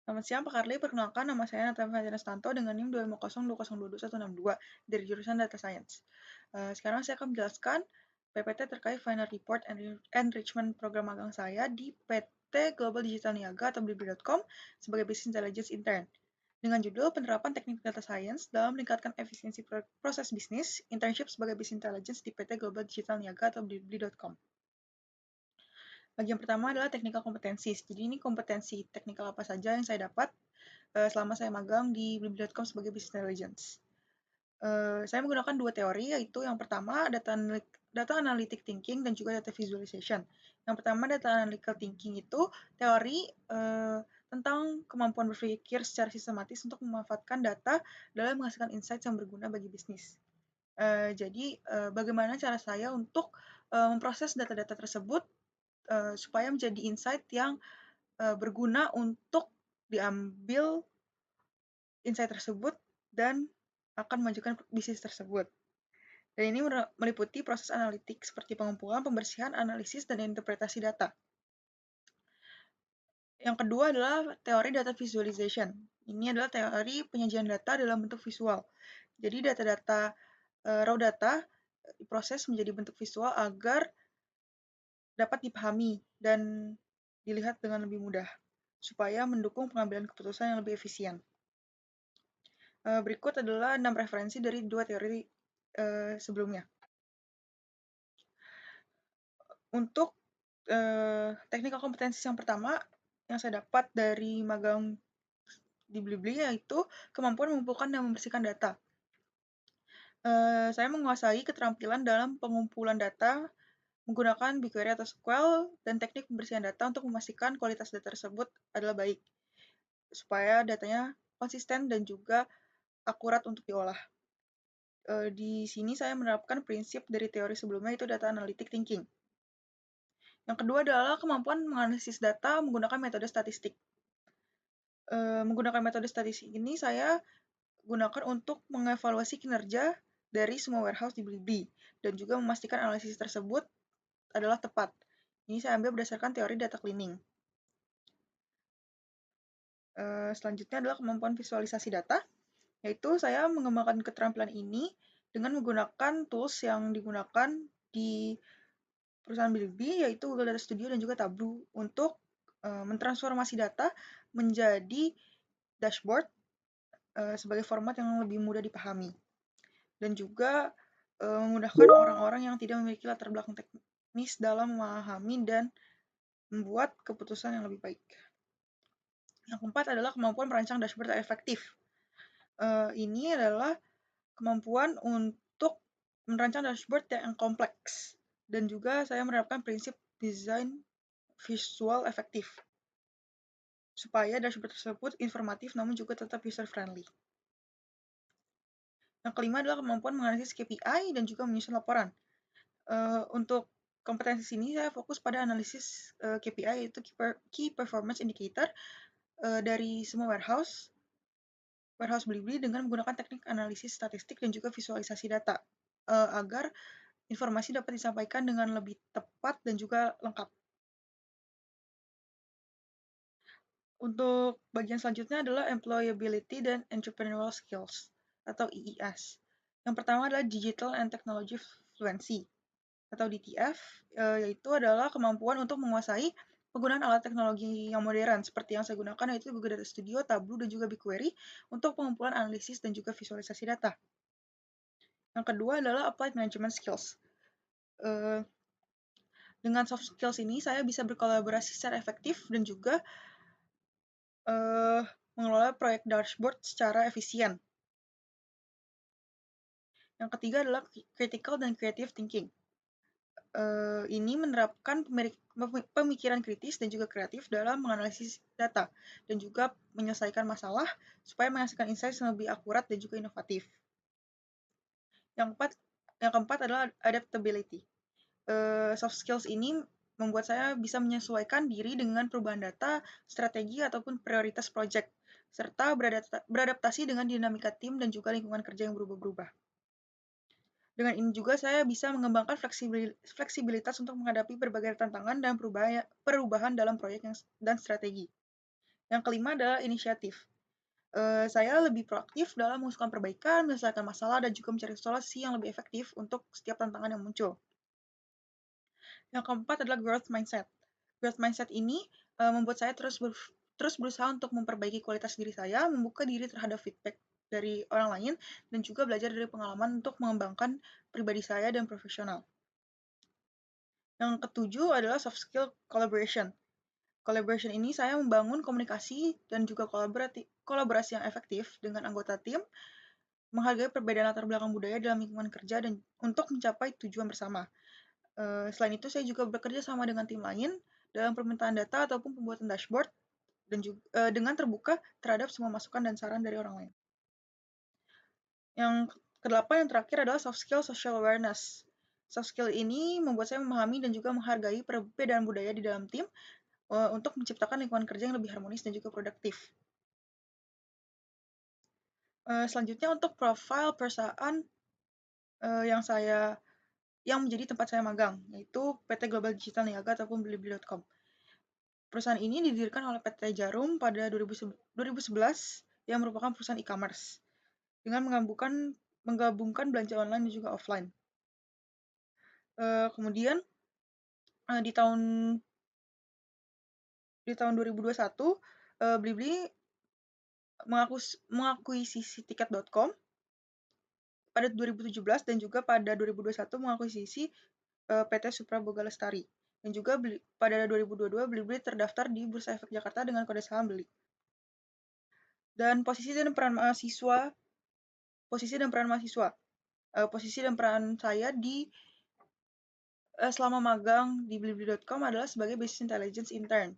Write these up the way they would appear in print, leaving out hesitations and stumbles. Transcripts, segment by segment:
Selamat siang Pak Karli, perkenalkan nama saya Nathan Stanto dengan NIM 250202162 dari jurusan Data Science. Sekarang saya akan menjelaskan PPT terkait Final Report and Enrichment program magang saya di PT Global Digital Niaga atau Blibli.com sebagai Business Intelligence Intern. Dengan judul Penerapan Teknik Data Science dalam meningkatkan efisiensi proses bisnis, internship sebagai Business Intelligence di PT Global Digital Niaga atau Blibli.com. Bagian pertama adalah technical kompetensi. Jadi ini kompetensi teknikal apa saja yang saya dapat selama saya magang di Blibli.com sebagai Business Intelligence. Saya menggunakan dua teori, yaitu yang pertama data analytic thinking dan juga data visualization. Yang pertama data analytical thinking itu teori tentang kemampuan berpikir secara sistematis untuk memanfaatkan data dalam menghasilkan insight yang berguna bagi bisnis. Jadi bagaimana cara saya untuk memproses data-data tersebut supaya menjadi insight yang berguna untuk diambil insight tersebut dan akan memajukan bisnis tersebut. Dan ini meliputi proses analitik seperti pengumpulan, pembersihan, analisis, dan interpretasi data. Yang kedua adalah teori data visualization. Ini adalah teori penyajian data dalam bentuk visual. Jadi data-data raw data diproses menjadi bentuk visual agar dapat dipahami dan dilihat dengan lebih mudah, supaya mendukung pengambilan keputusan yang lebih efisien. Berikut adalah 6 referensi dari dua teori sebelumnya. Untuk technical kompetensi yang pertama yang saya dapat dari magang di Blibli yaitu kemampuan mengumpulkan dan membersihkan data. Saya menguasai keterampilan dalam pengumpulan data menggunakan BigQuery atau SQL dan teknik pembersihan data untuk memastikan kualitas data tersebut adalah baik, supaya datanya konsisten dan juga akurat untuk diolah. Di sini saya menerapkan prinsip dari teori sebelumnya, yaitu data analytic thinking. Yang kedua adalah kemampuan menganalisis data menggunakan metode statistik. Menggunakan metode statistik ini saya gunakan untuk mengevaluasi kinerja dari semua warehouse di Blibli dan juga memastikan analisis tersebut adalah tepat. Ini saya ambil berdasarkan teori data cleaning. Selanjutnya adalah kemampuan visualisasi data, yaitu saya mengembangkan keterampilan ini dengan menggunakan tools yang digunakan di perusahaan Blibli, yaitu Google Data Studio dan juga Tableau untuk mentransformasi data menjadi dashboard sebagai format yang lebih mudah dipahami. Dan juga memudahkan orang-orang yang tidak memiliki latar belakang teknis dalam memahami dan membuat keputusan yang lebih baik. Yang keempat adalah kemampuan merancang dashboard yang efektif. Ini adalah kemampuan untuk merancang dashboard yang kompleks. Dan juga saya menerapkan prinsip desain visual efektif, supaya dashboard tersebut informatif namun juga tetap user-friendly. Yang kelima adalah kemampuan menganalisis KPI dan juga menyusun laporan. Untuk kompetensi sini saya fokus pada analisis KPI, yaitu Key Performance Indicator dari semua warehouse Blibli dengan menggunakan teknik analisis statistik dan juga visualisasi data agar informasi dapat disampaikan dengan lebih tepat dan juga lengkap. Untuk bagian selanjutnya adalah Employability dan Entrepreneurial Skills atau EES. Yang pertama adalah Digital and Technology Fluency atau DTF, yaitu adalah kemampuan untuk menguasai penggunaan alat teknologi yang modern seperti yang saya gunakan, yaitu Google Data Studio, Tableau, dan juga BigQuery untuk pengumpulan analisis dan juga visualisasi data. Yang kedua adalah Applied Management Skills. Dengan soft skills ini, saya bisa berkolaborasi secara efektif dan juga mengelola proyek dashboard secara efisien. Yang ketiga adalah Critical dan Creative Thinking. Ini menerapkan pemikiran kritis dan juga kreatif dalam menganalisis data dan juga menyelesaikan masalah supaya menghasilkan insight yang lebih akurat dan juga inovatif. Yang keempat adalah adaptability. Soft skills ini membuat saya bisa menyesuaikan diri dengan perubahan data, strategi, ataupun prioritas proyek, serta beradaptasi dengan dinamika tim dan juga lingkungan kerja yang berubah-ubah. Dengan ini juga saya bisa mengembangkan fleksibilitas untuk menghadapi berbagai tantangan dan perubahan dalam proyek dan strategi. Yang kelima adalah inisiatif. Saya lebih proaktif dalam mengusulkan perbaikan, menyelesaikan masalah, dan juga mencari solusi yang lebih efektif untuk setiap tantangan yang muncul. Yang keempat adalah growth mindset. Growth mindset ini membuat saya terus berusaha untuk memperbaiki kualitas diri saya, membuka diri terhadap feedback dari orang lain, dan juga belajar dari pengalaman untuk mengembangkan pribadi saya dan profesional. Yang ketujuh adalah soft skill collaboration. Collaboration ini saya membangun komunikasi dan juga kolaborasi yang efektif dengan anggota tim, menghargai perbedaan latar belakang budaya dalam lingkungan kerja dan untuk mencapai tujuan bersama. Selain itu, saya juga bekerja sama dengan tim lain dalam permintaan data ataupun pembuatan dashboard dan juga dengan terbuka terhadap semua masukan dan saran dari orang lain. Yang kedelapan yang terakhir adalah soft skill social awareness. Soft skill ini membuat saya memahami dan juga menghargai perbedaan budaya di dalam tim untuk menciptakan lingkungan kerja yang lebih harmonis dan juga produktif. Selanjutnya untuk profil perusahaan yang menjadi tempat saya magang, yaitu PT Global Digital Niaga ataupun Blibli.com. Perusahaan ini didirikan oleh PT Jarum pada 2011 yang merupakan perusahaan e-commerce dengan menggabungkan belanja online dan juga offline. Kemudian di tahun 2021 Blibli mengakuisisi tiket.com pada 2017 dan juga pada 2021 mengakuisisi PT Supra Boga Lestari. Dan juga pada 2022 Blibli terdaftar di Bursa Efek Jakarta dengan kode saham BELI. Dan posisi dan peran mahasiswa. Posisi dan peran saya selama magang di Blibli.com adalah sebagai Business Intelligence Intern.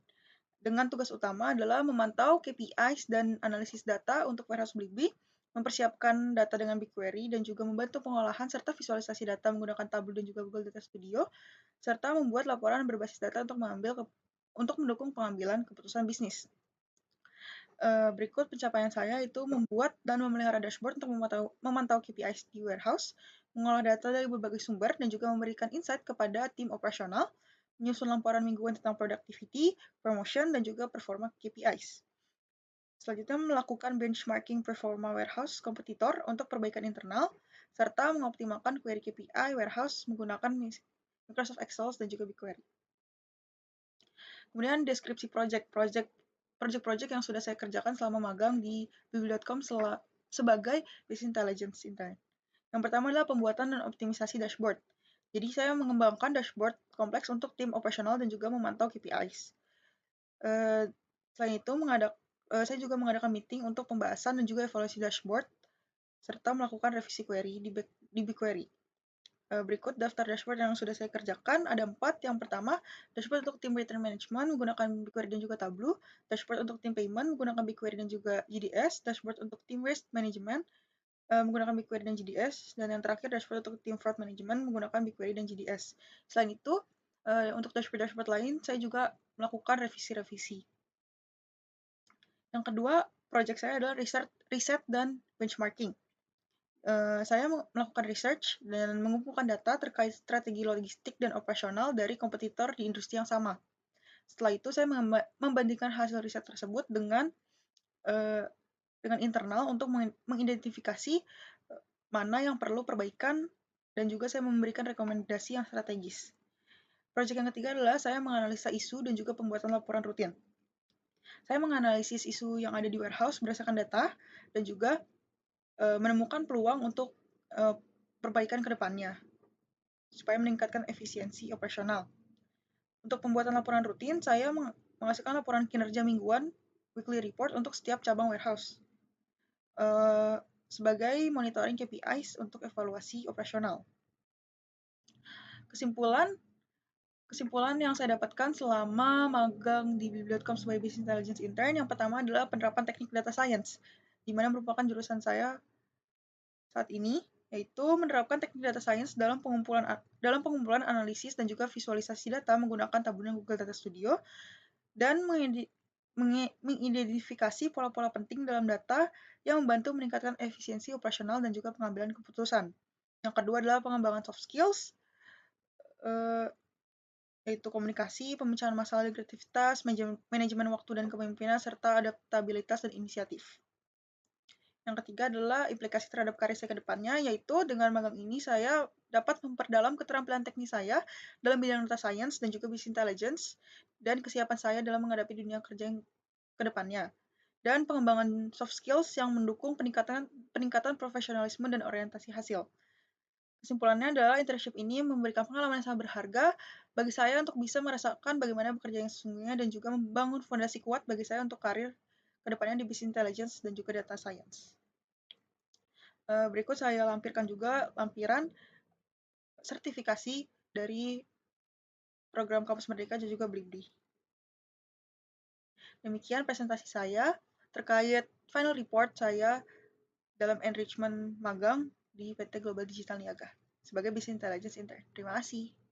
Dengan tugas utama adalah memantau KPIs dan analisis data untuk warehouse Blibli, mempersiapkan data dengan BigQuery, dan juga membantu pengolahan serta visualisasi data menggunakan Tableau dan juga Google Data Studio, serta membuat laporan berbasis data untuk mendukung pengambilan keputusan bisnis. Berikut pencapaian saya itu membuat dan memelihara dashboard untuk memantau KPIs di warehouse, mengolah data dari berbagai sumber, dan juga memberikan insight kepada tim operasional, menyusun laporan mingguan tentang productivity, promotion, dan juga performa KPIs. Selanjutnya melakukan benchmarking performa warehouse kompetitor untuk perbaikan internal, serta mengoptimalkan query KPI warehouse menggunakan Microsoft Excel dan juga BigQuery. Kemudian deskripsi project yang sudah saya kerjakan selama magang di Blibli.com sebagai Business Intelligence Intern. Yang pertama adalah pembuatan dan optimisasi dashboard. Jadi saya mengembangkan dashboard kompleks untuk tim operasional dan juga memantau KPIs. Selain itu, saya juga mengadakan meeting untuk pembahasan dan juga evaluasi dashboard, serta melakukan revisi query di BigQuery. Berikut daftar dashboard yang sudah saya kerjakan. Ada 4. Yang pertama, dashboard untuk tim return management menggunakan BigQuery dan juga Tableau. Dashboard untuk tim payment menggunakan BigQuery dan juga GDS. Dashboard untuk tim waste management menggunakan BigQuery dan GDS. Dan yang terakhir, dashboard untuk tim fraud management menggunakan BigQuery dan GDS. Selain itu, untuk dashboard lain, saya juga melakukan revisi-revisi. Yang kedua, project saya adalah riset dan benchmarking. Saya melakukan research dan mengumpulkan data terkait strategi logistik dan operasional dari kompetitor di industri yang sama. Setelah itu, saya membandingkan hasil riset tersebut dengan internal untuk mengidentifikasi mana yang perlu perbaikan dan juga saya memberikan rekomendasi yang strategis. Proyek yang ketiga adalah saya menganalisa isu dan juga pembuatan laporan rutin. Saya menganalisis isu yang ada di warehouse berdasarkan data dan juga menemukan peluang untuk perbaikan ke depannya supaya meningkatkan efisiensi operasional. Untuk pembuatan laporan rutin, saya menghasilkan laporan kinerja mingguan weekly report untuk setiap cabang warehouse sebagai monitoring KPIs untuk evaluasi operasional. Kesimpulan yang saya dapatkan selama magang di Blibli.com sebagai Business Intelligence Intern, yang pertama adalah penerapan teknik data science, di mana merupakan jurusan saya saat ini, yaitu menerapkan teknik data science dalam pengumpulan analisis dan juga visualisasi data menggunakan Tableau dan Google Data Studio, dan mengidentifikasi pola-pola penting dalam data yang membantu meningkatkan efisiensi operasional dan juga pengambilan keputusan. Yang kedua adalah pengembangan soft skills. yaitu komunikasi, pemecahan masalah dan kreativitas, manajemen waktu dan kepemimpinan, serta adaptabilitas dan inisiatif. Yang ketiga adalah implikasi terhadap karir saya ke depannya, yaitu dengan magang ini saya dapat memperdalam keterampilan teknis saya dalam bidang data science dan juga business intelligence, dan kesiapan saya dalam menghadapi dunia kerja yang ke depannya. Dan pengembangan soft skills yang mendukung peningkatan profesionalisme dan orientasi hasil. Kesimpulannya adalah internship ini memberikan pengalaman yang sangat berharga bagi saya untuk bisa merasakan bagaimana bekerja yang sesungguhnya dan juga membangun fondasi kuat bagi saya untuk karir ke depannya di business intelligence dan juga data science. Berikut saya lampirkan juga lampiran sertifikasi dari program Kampus Merdeka dan juga Blibli. Demikian presentasi saya terkait final report saya dalam enrichment magang di PT Global Digital Niaga sebagai Business Intelligence Intern. Terima kasih.